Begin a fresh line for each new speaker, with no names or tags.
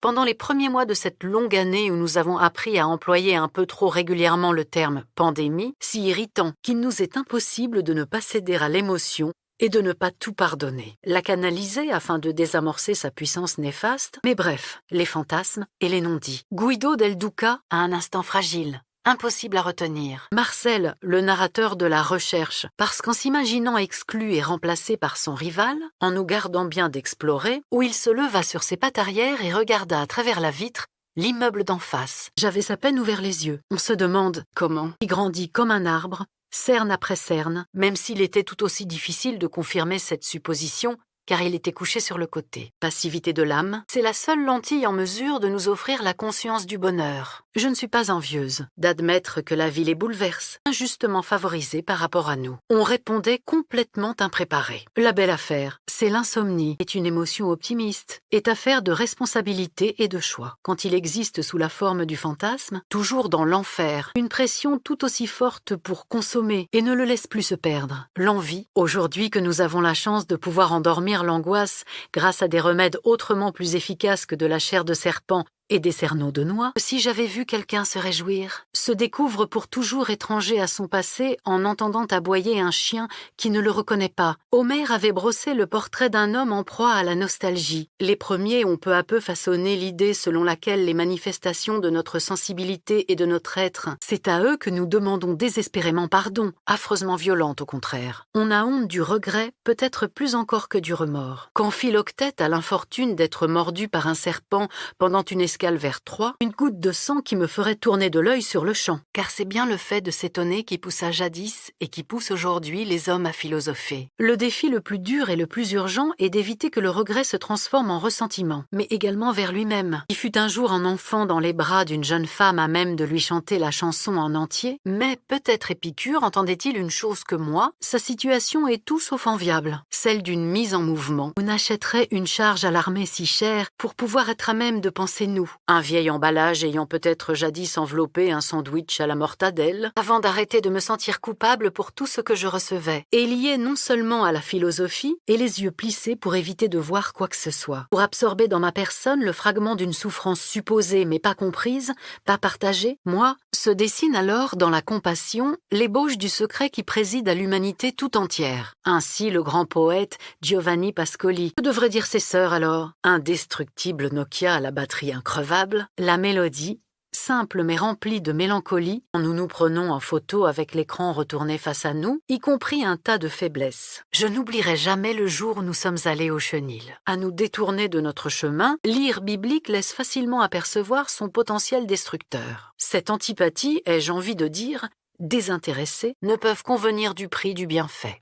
Pendant les premiers mois de cette longue année où nous avons appris à employer un peu trop régulièrement le terme pandémie, si irritant qu'il nous est impossible de ne pas céder à l'émotion et de ne pas tout pardonner. La canaliser afin de désamorcer sa puissance néfaste, mais bref, les fantasmes et les non-dits. Guido del Duca a un instant fragile. Impossible à retenir. Marcel, le narrateur de la recherche, parce qu'en s'imaginant exclu et remplacé par son rival, en nous gardant bien d'explorer, où il se leva sur ses pattes arrière et regarda à travers la vitre l'immeuble d'en face. J'avais à peine ouvert les yeux. On se demande comment. Il grandit comme un arbre, cerne après cerne, même s'il était tout aussi difficile de confirmer cette supposition, car il était couché sur le côté. Passivité de l'âme, c'est la seule lentille en mesure de nous offrir la conscience du bonheur. Je ne suis pas envieuse d'admettre que la vie les bouleverse, injustement favorisée par rapport à nous. On répondait complètement impréparé. La belle affaire, c'est l'insomnie, est une émotion optimiste, est affaire de responsabilité et de choix. Quand il existe sous la forme du fantasme, toujours dans l'enfer, une pression tout aussi forte pour consommer et ne le laisse plus se perdre. L'envie, aujourd'hui que nous avons la chance de pouvoir endormir l'angoisse grâce à des remèdes autrement plus efficaces que de la chair de serpent et des cerneaux de noix, si j'avais vu quelqu'un se réjouir, se découvre pour toujours étranger à son passé en entendant aboyer un chien qui ne le reconnaît pas. Homère avait brossé le portrait d'un homme en proie à la nostalgie. Les premiers ont peu à peu façonné l'idée selon laquelle les manifestations de notre sensibilité et de notre être, c'est à eux que nous demandons désespérément pardon, affreusement violente au contraire. On a honte du regret, peut-être plus encore que du remords. Quand Philoctète a l'infortune d'être mordu par un serpent pendant une escale vers Troie, une goutte de sang qui me ferait tourner de l'œil sur le champ. Car c'est bien le fait de s'étonner qui poussa jadis et qui pousse aujourd'hui les hommes à philosopher. Le défi le plus dur et le plus urgent est d'éviter que le regret se transforme en ressentiment, mais également vers lui-même. Il fut un jour un enfant dans les bras d'une jeune femme à même de lui chanter la chanson en entier, mais peut-être Épicure entendait-il une chose que moi, sa situation est tout sauf enviable, celle d'une mise en mouvement. On achèterait une charge à l'armée si chère pour pouvoir être à même de penser nous. Un vieil emballage ayant peut-être jadis enveloppé un sandwich à la mortadelle, avant d'arrêter de me sentir coupable pour tout ce que je recevais, et lié non seulement à la philosophie, et les yeux plissés pour éviter de voir quoi que ce soit, pour absorber dans ma personne le fragment d'une souffrance supposée mais pas comprise, pas partagée, moi, se dessine alors dans la compassion l'ébauche du secret qui préside à l'humanité tout entière. Ainsi le grand poète Giovanni Pascoli. Que devraient dire ses sœurs alors? Indestructible Nokia à la batterie increvable, la mélodie, simple mais remplie de mélancolie, quand nous nous prenons en photo avec l'écran retourné face à nous, y compris un tas de faiblesses. Je n'oublierai jamais le jour où nous sommes allés au chenil. À nous détourner de notre chemin, l'ire biblique laisse facilement apercevoir son potentiel destructeur. Cette antipathie, ai-je envie de dire, désintéressée, ne peuvent convenir du prix du bienfait.